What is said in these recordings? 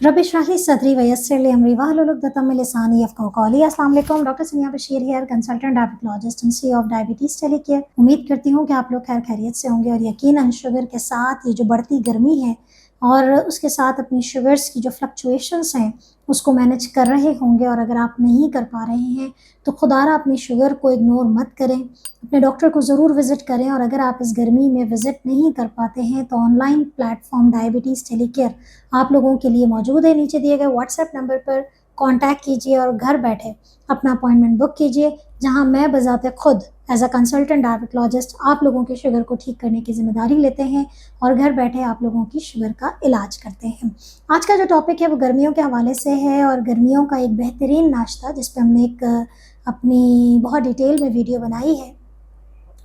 रब इश्रह ली सदरी वयस्सिर ली अमरी वहलुल उक़दतम मिन लिसानी यफ़क़हू क़ौली। अस्सलाम वालेकुम, doctor Sania Bashir here, consultant diabetologist and C of diabetes telecare. उम्मीद करती हूँ कि आप लोग खैर खैरियत से होंगे और यकीनन शुगर के साथ ये जो बढ़ती गर्मी है और उसके साथ अपनी शुगर्स की जो फ्लक्चुएशंस हैं उसको मैनेज कर रहे होंगे। और अगर आप नहीं कर पा रहे हैं तो खुदारा अपनी शुगर को इग्नोर मत करें, अपने डॉक्टर को ज़रूर विज़िट करें। और अगर आप इस गर्मी में विज़िट नहीं कर पाते हैं तो ऑनलाइन प्लेटफॉर्म डायबिटीज़ टेलीकेयर आप लोगों के लिए मौजूद है। नीचे दिए गए व्हाट्सएप नंबर पर कांटेक्ट कीजिए और घर बैठे अपना अपॉइंटमेंट बुक कीजिए, जहां मैं बजाते खुद एज अ कंसल्टेंट डायबिटोलॉजिस्ट आप लोगों के शुगर को ठीक करने की जिम्मेदारी लेते हैं और घर बैठे आप लोगों की शुगर का इलाज करते हैं। आज का जो टॉपिक है वो गर्मियों के हवाले से है और गर्मियों का एक बेहतरीन नाश्ता जिस पर हमने एक अपनी बहुत डिटेल में वीडियो बनाई है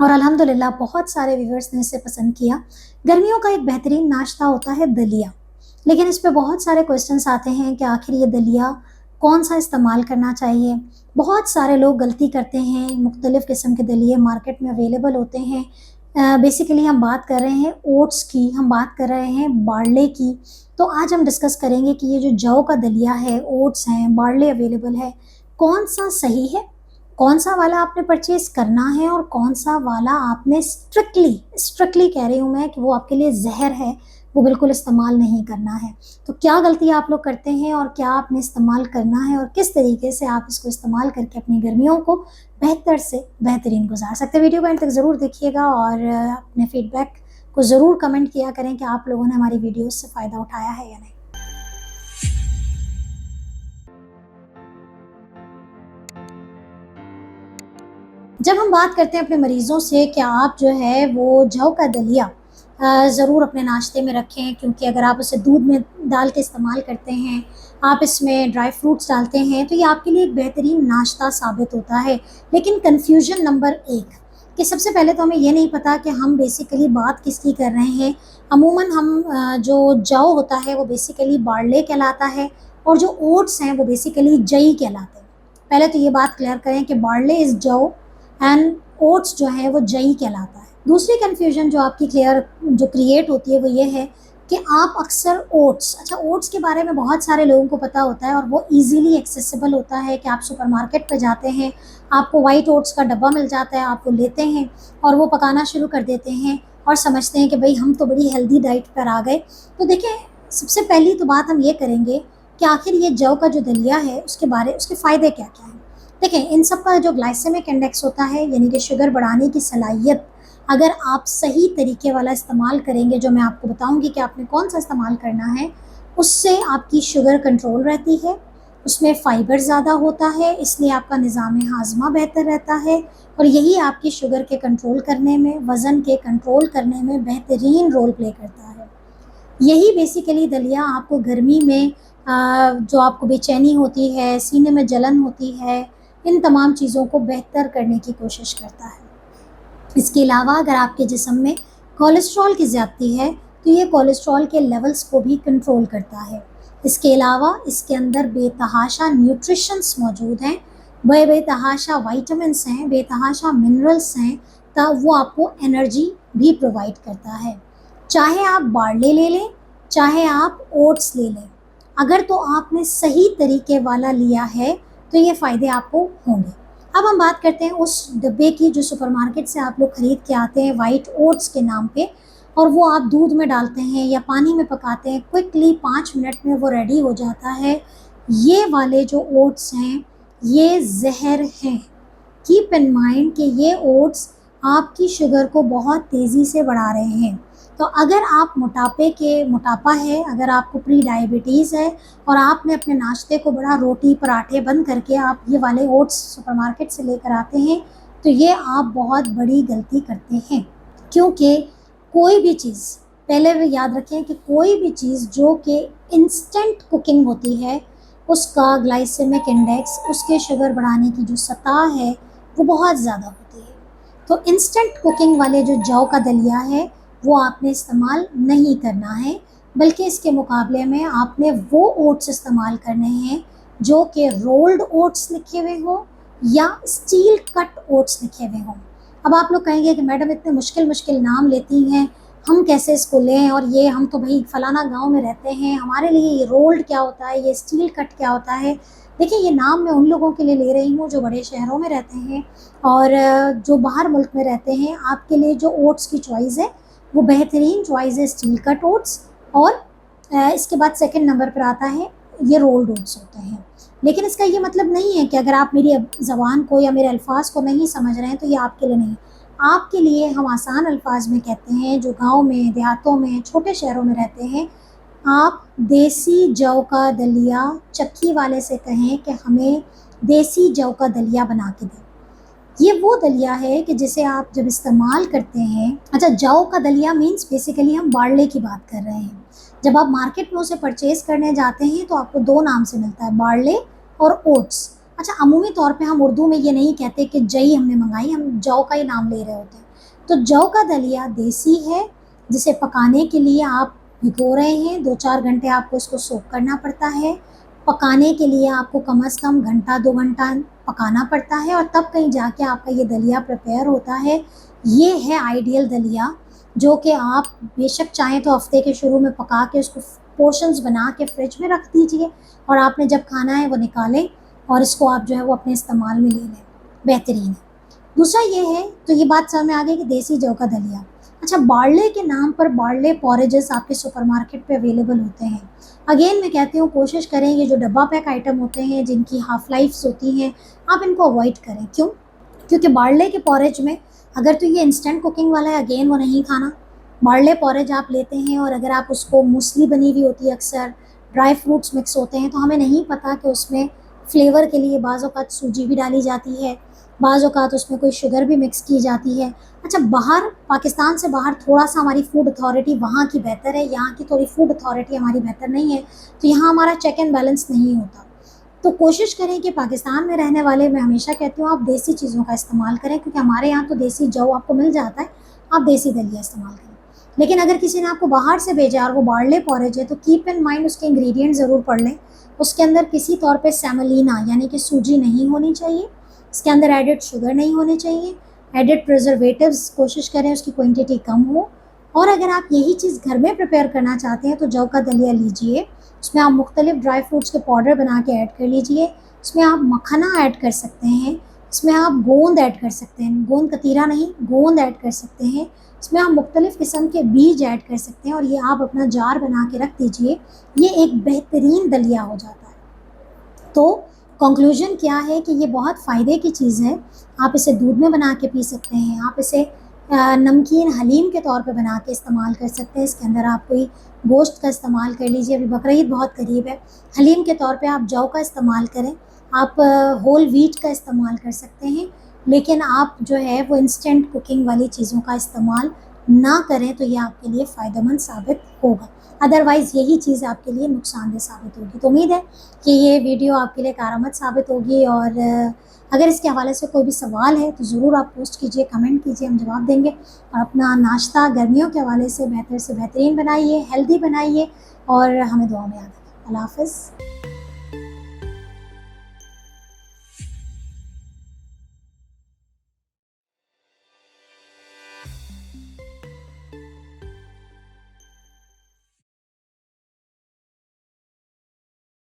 और अल्हम्दुलिल्लाह बहुत सारे व्यूअर्स ने इसे पसंद किया। गर्मियों का एक बेहतरीन नाश्ता होता है दलिया, लेकिन इस पे बहुत सारे क्वेश्चंस आते हैं कि आखिर ये दलिया कौन सा इस्तेमाल करना चाहिए। बहुत सारे लोग गलती करते हैं, मुख्तलिफ़ किस्म के दलिए मार्केट में अवेलेबल होते हैं। बेसिकली हम बात कर रहे हैं ओट्स की, हम बात कर रहे हैं बारले की। तो आज हम डिस्कस करेंगे कि ये जो जौ का दलिया है, ओट्स हैं, बारले अवेलेबल है, कौन सा सही है, कौन सा वाला आपने परचेज करना है और कौन सा वाला आपने स्ट्रिक्टली कह रही हूँ मैं कि वो आपके लिए जहर है, वो बिल्कुल इस्तेमाल नहीं करना है। तो क्या गलती आप लोग करते हैं और क्या आपने इस्तेमाल करना है और किस तरीके से आप इसको इस्तेमाल करके अपनी गर्मियों को बेहतर से बेहतरीन गुजार सकते हैं। वीडियो को एंड तक ज़रूर देखिएगा और अपने फीडबैक को ज़रूर कमेंट किया करें कि आप लोगों ने हमारी वीडियोज़ से फ़ायदा उठाया है या नहीं। जब हम बात करते हैं अपने मरीज़ों से कि आप जो है वो जौ का दलिया ज़रूर अपने नाश्ते में रखें, क्योंकि अगर आप उसे दूध में डाल के इस्तेमाल करते हैं, आप इसमें ड्राई फ्रूट्स डालते हैं तो ये आपके लिए एक बेहतरीन नाश्ता साबित होता है। लेकिन कन्फ्यूजन नंबर 1 कि सबसे पहले तो हमें ये नहीं पता कि हम बेसिकली बात किसकी कर रहे हैं। अमूमन हम जो जौ होता है वो बेसिकली बारले कहलाता है और जो ओट्स हैं वो बेसिकली जई कहलाते हैं। पहले तो ये बात क्लियर करें कि बारले इज़ जौ एंड ओट्स जो है वो जई कहलाता है। दूसरी कन्फ्यूजन जो आपकी जो क्रिएट होती है वो ये है कि आप अक्सर ओट्स के बारे में बहुत सारे लोगों को पता होता है और वो इजीली एक्सेसिबल होता है कि आप सुपरमार्केट पे जाते हैं, आपको वाइट ओट्स का डब्बा मिल जाता है, आप वो लेते हैं और वो पकाना शुरू कर देते हैं और समझते हैं कि भाई हम तो बड़ी हेल्दी डाइट पर आ गए। तो देखिए, सबसे पहली तो बात हम ये करेंगे कि आखिर ये जौ का जो दलिया है उसके फ़ायदे क्या क्या हैं। देखें, इन सब का जो ग्लाइसेमिक इंडेक्स होता है यानी कि शुगर बढ़ाने की सलाहियत, अगर आप सही तरीके वाला इस्तेमाल करेंगे, जो मैं आपको बताऊंगी कि आपने कौन सा इस्तेमाल करना है, उससे आपकी शुगर कंट्रोल रहती है, उसमें फ़ाइबर ज़्यादा होता है, इसलिए आपका निज़ाम हाज़मा बेहतर रहता है और यही आपकी शुगर के कंट्रोल करने में, वज़न के कंट्रोल करने में बेहतरीन रोल प्ले करता है। यही बेसिकली दलिया आपको गर्मी में जो आपको बेचैनी होती है, सीने में जलन होती है, इन तमाम चीज़ों को बेहतर करने की कोशिश करता है। इसके अलावा अगर आपके जिस्म में कोलेस्ट्रॉल की ज़्यादती है तो ये कोलेस्ट्रॉल के लेवल्स को भी कंट्रोल करता है। इसके अलावा इसके अंदर बेतहाशा न्यूट्रिशंस मौजूद हैं, बेतहाशा वाइटामिन्स हैं, बेतहाशा मिनरल्स हैं, तब वो आपको एनर्जी भी प्रोवाइड करता है। चाहे आप बारले ले लें, चाहे आप ओट्स ले लें, अगर तो आपने सही तरीके वाला लिया है तो ये फ़ायदे आपको होंगे। अब हम बात करते हैं उस डब्बे की जो सुपरमार्केट से आप लोग ख़रीद के आते हैं वाइट ओट्स के नाम पे, और वो आप दूध में डालते हैं या पानी में पकाते हैं, क्विकली 5 मिनट में वो रेडी हो जाता है। ये वाले जो ओट्स हैं ये जहर हैं। कीप इन माइंड कि ये ओट्स आपकी शुगर को बहुत तेज़ी से बढ़ा रहे हैं। तो अगर आप मोटापा है, अगर आपको प्री डायबिटीज़ है और आपने अपने नाश्ते को बड़ा रोटी पराठे बंद करके आप ये वाले ओट्स सुपरमार्केट से लेकर आते हैं, तो ये आप बहुत बड़ी गलती करते हैं। क्योंकि कोई भी चीज़, पहले भी याद रखें कि कोई भी चीज़ जो कि इंस्टेंट कुकिंग होती है उसका ग्लाइसेमिक इंडेक्स, उसके शुगर बढ़ाने की जो सतह है वो बहुत ज़्यादा होती है। तो इंस्टेंट कुकिंग वाले जो जौ का दलिया है वो आपने इस्तेमाल नहीं करना है, बल्कि इसके मुकाबले में आपने वो ओट्स इस्तेमाल करने हैं जो कि रोल्ड ओट्स लिखे हुए हों या स्टील कट ओट्स लिखे हुए हों। अब आप लोग कहेंगे कि मैडम इतने मुश्किल मुश्किल नाम लेती हैं, हम कैसे इसको लें, और ये हम तो भाई फलाना गांव में रहते हैं, हमारे लिए ये रोल्ड क्या होता है, ये स्टील कट क्या होता है। देखिए, ये नाम मैं उन लोगों के लिए ले रही हूँ जो बड़े शहरों में रहते हैं और जो बाहर मुल्क में रहते हैं। आपके लिए जो ओट्स की चॉइस है वो बेहतरीन चॉइस है, स्टील कट ओट्स। और इसके बाद सेकंड नंबर पर आता है ये रोल्ड ओट्स होते हैं। लेकिन इसका ये मतलब नहीं है कि अगर आप मेरी ज़बान को या मेरे अल्फाज को नहीं समझ रहे हैं तो ये आपके लिए नहीं। आपके लिए हम आसान अल्फाज में कहते हैं, जो गांव में, देहातों में, छोटे शहरों में रहते हैं, आप देसी जौ का दलिया चक्की वाले से कहें कि हमें देसी जौ का दलिया बना के दें। ये वो दलिया है कि जिसे आप जब इस्तेमाल करते हैं, अच्छा, जौ का दलिया मीन्स बेसिकली हम बारले की बात कर रहे हैं। जब आप मार्केट में उसे परचेज करने जाते हैं तो आपको दो नाम से मिलता है, बारले और ओट्स। अच्छा, अमूमी तौर पे हम उर्दू में ये नहीं कहते कि जई हमने मंगाई, हम जौ का ही नाम ले रहे होते हैं। तो जौ का दलिया देसी है, जिसे पकाने के लिए आप भिगो रहे हैं, 2-4 घंटे आपको इसको सोक करना पड़ता है। पकाने के लिए आपको कम से कम घंटा 2 घंटा पकाना पड़ता है और तब कहीं जाके आपका ये दलिया प्रिपेयर होता है। ये है आइडियल दलिया, जो कि आप बेशक चाहें तो हफ्ते के शुरू में पका के उसको पोर्शंस बना के फ्रिज में रख दीजिए और आपने जब खाना है वो निकालें और इसको आप जो है वो अपने इस्तेमाल में ले लें, बेहतरीन है। दूसरा ये है, तो ये बात समझ में आ गई कि देसी जौ का दलिया। अच्छा, बारले के नाम पर बारले पॉरेजेस आपके सुपरमार्केट पे अवेलेबल होते हैं। अगेन मैं कहती हूँ, कोशिश करें ये जो डब्बा पैक आइटम होते हैं जिनकी हाफ लाइफ्स होती हैं, आप इनको अवॉइड करें। क्यों? क्योंकि बारले के पॉरेज में अगर तो ये इंस्टेंट कुकिंग वाला है, अगेन वो नहीं खाना। बारले पॉरेज आप लेते हैं और अगर आप उसको, मूसली बनी हुई होती है, अक्सर ड्राई फ्रूट्स मिक्स होते हैं, तो हमें नहीं पता कि उसमें फ्लेवर के लिए बाज़ औक़ात सूजी भी डाली जाती है, बाज़ औक़ात उसमें कोई शुगर भी मिक्स की जाती है। अच्छा, बाहर, पाकिस्तान से बाहर थोड़ा सा हमारी फूड अथॉरिटी वहाँ की बेहतर है, यहाँ की थोड़ी फूड अथॉरिटी हमारी बेहतर नहीं है, तो यहाँ हमारा चेक एंड बैलेंस नहीं होता। तो कोशिश करें कि पाकिस्तान में रहने वाले, मैं हमेशा कहती हूँ, आप देसी चीज़ों का इस्तेमाल करें, क्योंकि हमारे यहाँ तो देसी जौ आपको मिल जाता है, आप देसी दलिया इस्तेमाल करें। लेकिन अगर किसी ने आपको बाहर से भेजा और वो बारले पॉरेज है, तो कीप इन माइंड उसके इंग्रेडिएंट ज़रूर पढ़ लें। उसके अंदर किसी तौर पे सेमोलिना यानी कि सूजी नहीं होनी चाहिए, इसके अंदर एडिड शुगर नहीं होने चाहिए, एडिड प्रिजर्वेटिव्स कोशिश करें उसकी क्वांटिटी कम हो। और अगर आप यही चीज़ घर में प्रिपेयर करना चाहते हैं तो जौ का दलिया लीजिए, उसमें आप मुख्तलिफ ड्राई फ्रूट्स के पाउडर बना के ऐड कर लीजिए, उसमें आप मखाना ऐड कर सकते हैं, इसमें आप गोंद ऐड कर सकते हैं, गोंद कतीरा नहीं, गोंद ऐड कर सकते हैं, इसमें आप मुख्तलिफ़ किस्म के बीज ऐड कर सकते हैं और ये आप अपना जार बना के रख दीजिए। ये एक बेहतरीन दलिया हो जाता है। तो कंक्लूजन क्या है कि ये बहुत फ़ायदे की चीज़ है। आप इसे दूध में बना के पी सकते हैं, आप इसे नमकीन हलीम के तौर पे बना के इस्तेमाल कर सकते हैं। इसके अंदर आप कोई गोश्त का इस्तेमाल कर लीजिए, अभी बकरीद बहुत करीब है, हलीम के तौर पे आप जौ का इस्तेमाल करें, आप होल व्हीट का इस्तेमाल कर सकते हैं। लेकिन आप जो है वो इंस्टेंट कुकिंग वाली चीज़ों का इस्तेमाल ना करें, तो ये आपके लिए फ़ायदेमंद साबित होगा। अदरवाइज़ यही चीज़ आपके लिए नुकसानदेह साबित होगी। तो उम्मीद है कि ये वीडियो आपके लिए कारआमद साबित होगी, और अगर इसके हवाले से कोई भी सवाल है तो ज़रूर आप पोस्ट कीजिए, कमेंट कीजिए, हम जवाब देंगे। और अपना नाश्ता गर्मियों के हवाले से बेहतर से बेहतरीन बनाइए, हेल्दी बनाइए और हमें दुआ में याद रखिए। अल्लाह हाफ़िज़।